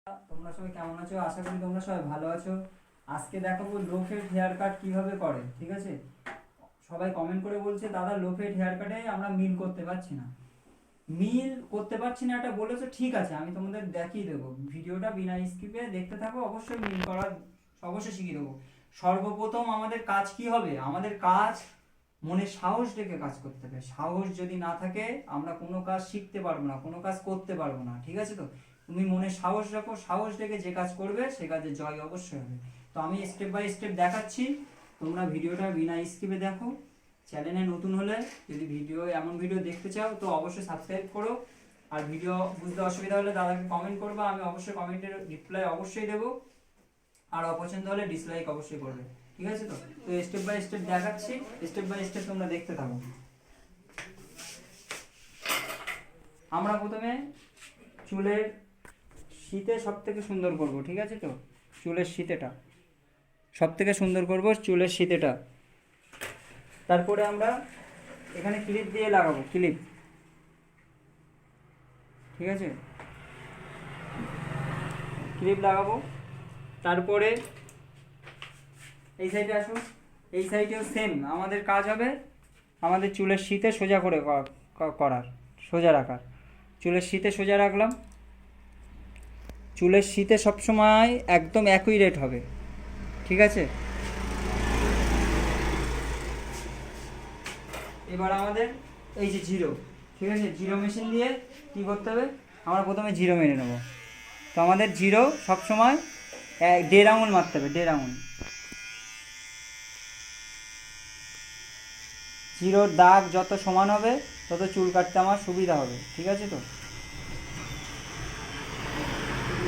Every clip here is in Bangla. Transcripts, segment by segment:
তোমরা সবাই কেমন আছো? আশা করি তোমরা সবাই ভালো আছো। আজকে দেখাবো লো ফেড হেয়ার কাট কিভাবে করে, ঠিক আছে? সবাই কমেন্ট করে বলছে দাদা লো ফেড হেয়ার কাটে আমরা মিল করতে পারছি না। মিল করতে পারছি না এটা বলেছো, ঠিক আছে, আমি তোমাদের দেখিয়ে দেবো। ভিডিওটা বিনা স্কিপে দেখতে থাকো, অবশ্যই মিল করার অবশ্যই শিখিয়ে দেবো। সর্বপ্রথম আমাদের কাজ কি হবে? আমাদের কাজ মনে সাহস রেখে কাজ করতে হবে। সাহস যদি না থাকে আমরা কোনো কাজ শিখতে পারবো না, কোনো কাজ করতে পারবো না, ঠিক আছে? তো তুমি মনে সাহস রাখো, সাহস রেখে যে কাজ করবে সে কাজে জয় অবশ্যই হবে। তো আমি স্টেপ বাই স্টেপ দেখাচ্ছি, তোমরা ভিডিওটা বিনা স্কিপে দেখো। চ্যানেলে নতুন হলে যদি এমন ভিডিও দেখতে চাও তো অবশ্যই সাবস্ক্রাইব করো। আর ভিডিও বুঝতে অসুবিধা হলে দাদাকে কমেন্ট করবে, আমি অবশ্যই কমেন্টের রিপ্লাই অবশ্যই দেবো। আর অপছন্দ হলে ডিসলাইক অবশ্যই করবে, ঠিক আছে? তো তো স্টেপ বাই স্টেপ দেখাচ্ছি, স্টেপ বাই স্টেপ তোমরা দেখতে থাকো। আমরা প্রথমে চুলের শীতে সব থেকে সুন্দর করব, ঠিক আছে? তো চুলের শীতেটা সব থেকে সুন্দর করব, চুলের শীতেটা। তারপরে আমরা এখানে ক্লিপ দিয়ে লাগাবো, ক্লিপ, ঠিক আছে? ক্লিপ লাগাবো। তারপরে এই সাইডে আসুন, এই সাইডেও সেম আমাদের কাজ হবে, আমাদের চুলের শীতে সোজা করে করার, সোজা রাখার। চুলের শীতে সোজা রাখলাম। চুলের শীতে সবসময় একদম অ্যাকুরেট হবে, ঠিক আছে? এবার আমাদের এই যে জিরো, ঠিক আছে, জিরো মেশিন দিয়ে কী করতে হবে? আমরা প্রথমে জিরো মেরে নেব। তো আমাদের জিরো সবসময় 1.5 আঙুল মারতে হবে, 1.5 আঙুল। জিরোর দাগ যত সমান হবে তত চুল কাটতে আমার সুবিধা হবে, ঠিক আছে? তো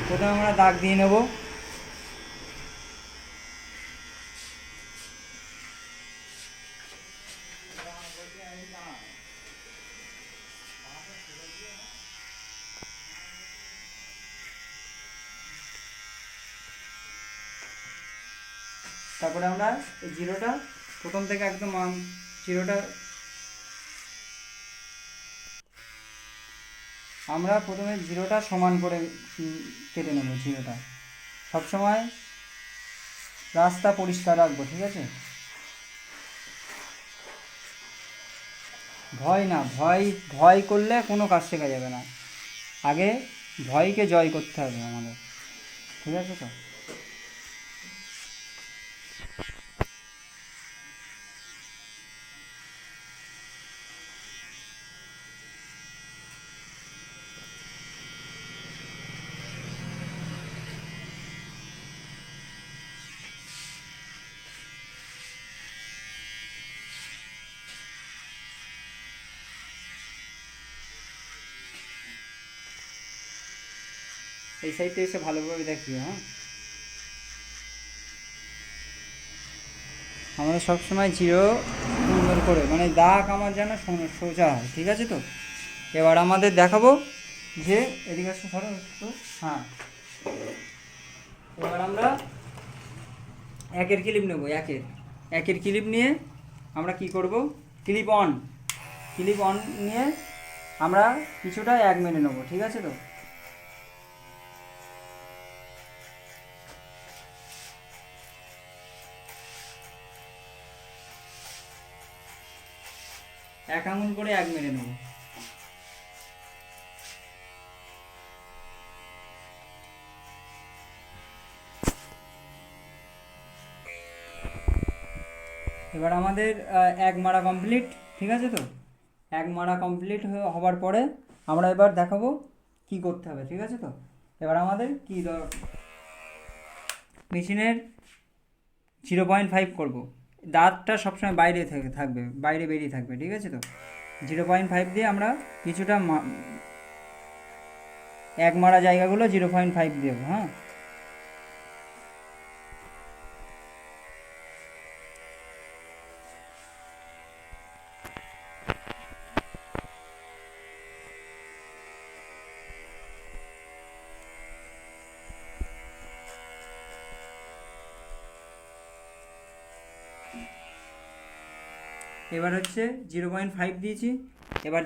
প্রথমে আমরা দাগ দিয়ে নেব। তারপরে আমরা এই জিরোটা প্রথম থেকে একদম জিরোটা আমরা প্রথমে জিরোটা সমান করে কেটে নেব। জিরোটা সবসময় রাস্তা পরিষ্কার রাখবো, ঠিক আছে? ভয় না, ভয় ভয় করলে কোনো কাজ শেখা যাবে না। আগে ভয়কে জয় করতে হবে আমাদের, ঠিক আছে? তো এই সাইডটা এসে ভালোভাবে দেখি। হ্যাঁ, আমাদের সবসময় জিরো সুন্দর করে, মানে দাগ আমার যেন সোজা হয়, ঠিক আছে? তো এবার আমাদের দেখাবো যে এদিকে আসো, ধরো একটু। হ্যাঁ, এবার আমরা একের ক্লিপ নেব, একের ক্লিপ নিয়ে আমরা কি করব? ক্লিপ অন নিয়ে আমরা কিছুটা 1 মেরে নেবো, ঠিক আছে? তো এক আঙুল করে 1 মেরে নেব। এবার আমাদের 1 মারা কমপ্লিট, ঠিক আছে? তো 1 মারা কমপ্লিট হওয়ার পরে আমরা এবার দেখাবো কি করতে হবে, ঠিক আছে? তো এবার আমাদের কি মেশিনের 0.5 করব। দাঁতটা সবসময় বাইরে থাকবে, বাইরে বেরিয়ে থাকবে, ঠিক আছে? তো 0.5 দিয়ে আমরা কিছুটা 1 মারা জায়গাগুলো 0.5 দেবো। হ্যাঁ, এবার হচ্ছে 0.5 দিয়েছি। এবার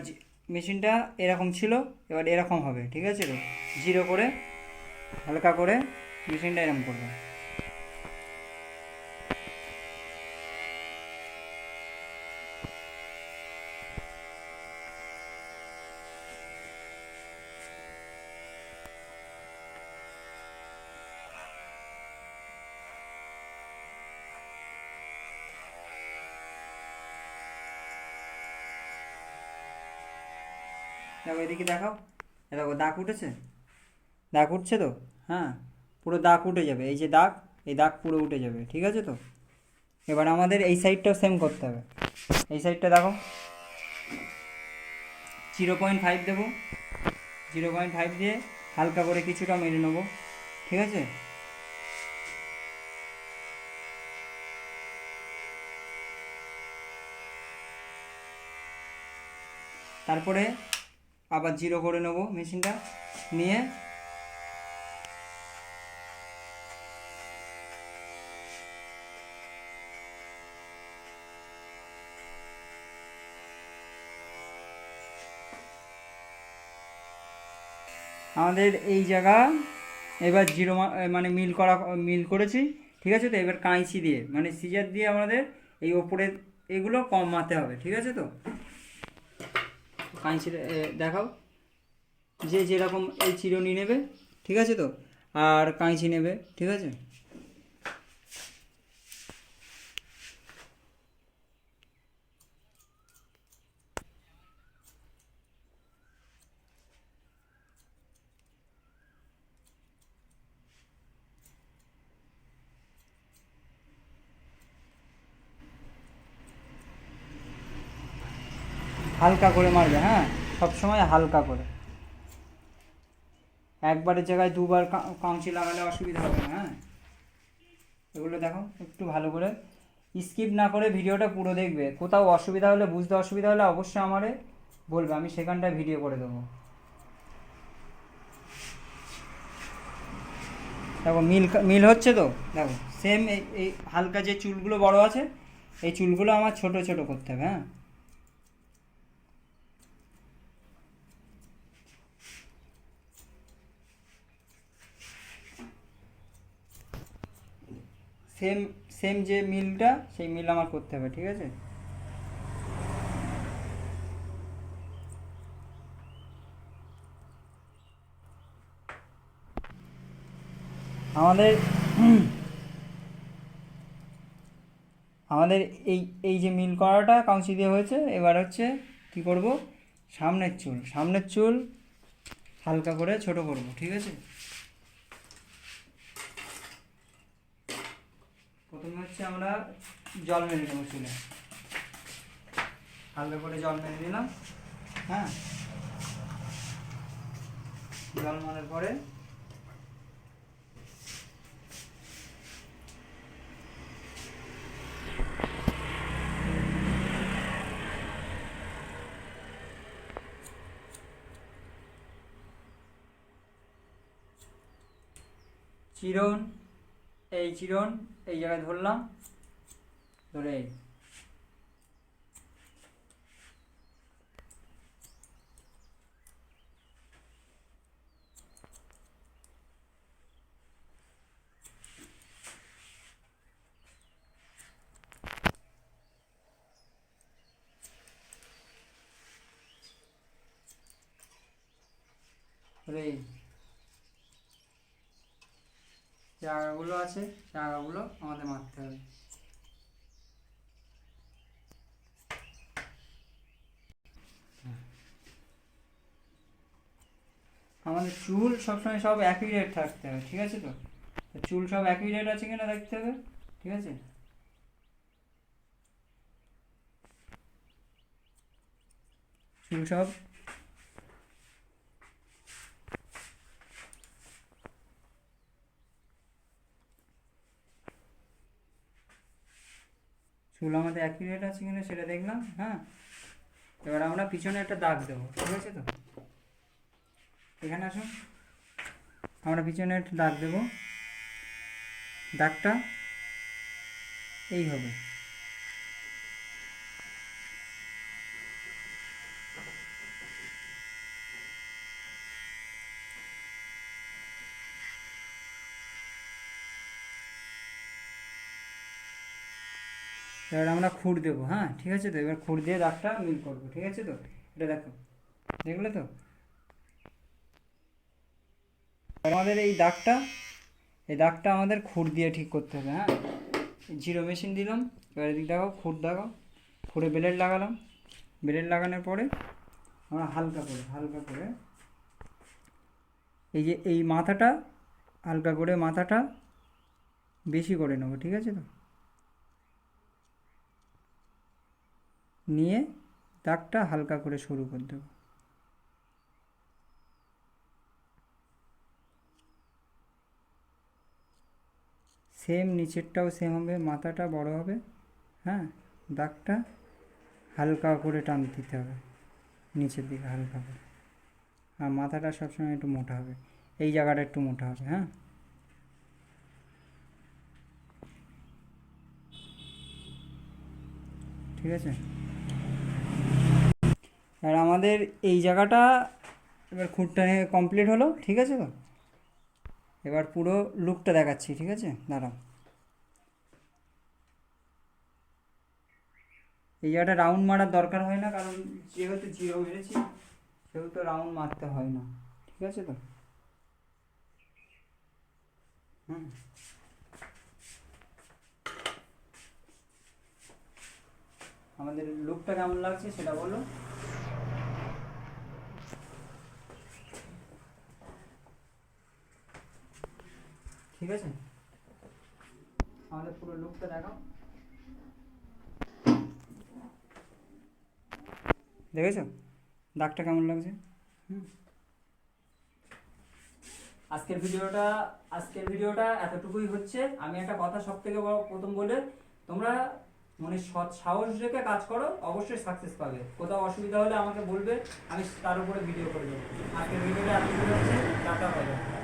মেশিনটা এরকম ছিল, এবার এরকম হবে, ঠিক আছে? তো জিরো করে হালকা করে মেশিনটা এরম করবে। দেখো এদিকে দেখাও, দেখো দাগ উঠেছে, দাগ উঠছে তো, হ্যাঁ পুরো দাগ উঠে যাবে, এই যে দাগ, এই দাগ পুরো উঠে যাবে, ঠিক আছে তো। এবার আমাদের এই সাইডটাও সেম করতে হবে। এই সাইডটা দেখো 0.5 দেবো, 0.5 দিয়ে হালকা করে কিছুটা মেরে নেবো, ঠিক আছে। তারপরে আবার 0 করে নেবো মেশিনটা নিয়ে, আমাদের এই জায়গা এবার 0 মানে মিল করেছি, ঠিক আছে তো। এবার কাঁচি দিয়ে মানে সিজার দিয়ে আমাদের এই ওপরে এগুলো কমাতে হবে, ঠিক আছে তো। কাঁচি দেখাও, যে যেরকম এই চিরুনি নেবে, ঠিক আছে তো, আর কাঁচি নেবে, ঠিক আছে। হালকা করে মারবে, হ্যাঁ সবসময় হালকা করে, একবারের জায়গায় দুবার কাঁচি লাগালে অসুবিধা হবে না, হ্যাঁ। এগুলো দেখো একটু ভালো করে স্কিপ না করে ভিডিওটা পুরো দেখবে। কোথাও অসুবিধা হলে, বুঝতে অসুবিধা হলে অবশ্যই আমারে বলবে, আমি সেখানটায় ভিডিও করে দেবো। দেখো মিল হচ্ছে তো, দেখো সেম এই হালকা যে চুলগুলো বড় আছে, এই চুলগুলো আমার ছোট ছোট করতে হবে, হ্যাঁ। সেম সেম যে মিলটা, সেই মিল আমার করতে হবে, ঠিক আছে। আমাদের আমাদের এই এই যে মিল করাটা কাউচি দিয়ে হয়েছে, এবার হচ্ছে কি করব, সামনের চুল হালকা করে ছোট করব, ঠিক আছে। প্রথমে হচ্ছে আমরা জল মেরে নেবো চুলে, হালকা করে জল মেরে নিলাম, হ্যাঁ। জল মারার পরে চিরন, এই চিরন এই জায়গায় ধরলাম, ধরে ধরে জায়গাগুলো আছে, জায়গাগুলো আমাদের মারতে হবে। আমাদের চুল সবসময় সব একই রেট থাকতে হবে, ঠিক আছে তো। চুল সব একই রেট আছে কিনা দেখতে হবে, ঠিক আছে। চুল সব চুল আমাদের একই রেট আছে কিনা সেটা দেখলাম, হ্যাঁ। এবার আমরা পিছনে একটা দাগ দেবো, ঠিক আছে তো। এখানে আসুন, আমরা পিছনে একটা দাগ দেবো, দাগটা এই হবে। এবার আমরা খুঁড় দেবো, হ্যাঁ ঠিক আছে তো। এবার খুঁড় দিয়ে দাগটা মিল করবো, ঠিক আছে তো। এটা দেখো, দেখলে তো। আমাদের এই দাগটা আমাদের খুঁড় দিয়ে ঠিক করতে হবে, হ্যাঁ। জিরো মেশিন দিলাম, এবার এদিক দেখাও, খুঁড় দেখাও, খুঁড়ে ব্লেড লাগালাম। ব্লেড লাগানোর পরে আমরা হালকা করে এই যে এই মাথাটা হালকা করে মাথাটা বেশি করে নেবো, ঠিক আছে তো। নিয়ে দাগটা হালকা করে শুরু করে দেবো। সেম নিচেরটাও সেম হবে, মাথাটা বড় হবে, হ্যাঁ। দাগটা হালকা করে টান দিতে হবে নিচের দিকে, হালকা করে। আর মাথাটা সবসময় একটু মোটা হবে, এই জায়গাটা একটু মোটা হবে, হ্যাঁ। ঠিক আছে। আর আমাদের এই জায়গাটা এবার খুঁটটা কমপ্লিট হলো, ঠিক আছে তো। এবার পুরো লুকটা দেখাচ্ছি, ঠিক আছে, দাঁড়াও। এই জায়গাটা রাউন্ড মারার দরকার হয় না, কারণ যেহেতু জিরো মেরেছি সেহেতু রাউন্ড মারতে হয় না, ঠিক আছে তো। হুম, আমাদের লুকটা কেমন লাগছে সেটা বলো। ঠিক আছে, আমাদের পুরো লুকটা দেখাও। দেখেছো দাগটা কেমন লাগছে? হুম। আজকের ভিডিওটা এতটুকুই হচ্ছে। আমি একটা কথা সব থেকে প্রথম বলে, তোমরা মানে সৎ সাহস রেখে কাজ করো, অবশ্যই সাকসেস পাবে। কোথাও অসুবিধা হলে আমাকে বলবে, আমি তার উপরে ভিডিও করে দেবো। আজকের ভিডিওটা এতটুকু হচ্ছে, টাটা, বাই বাই।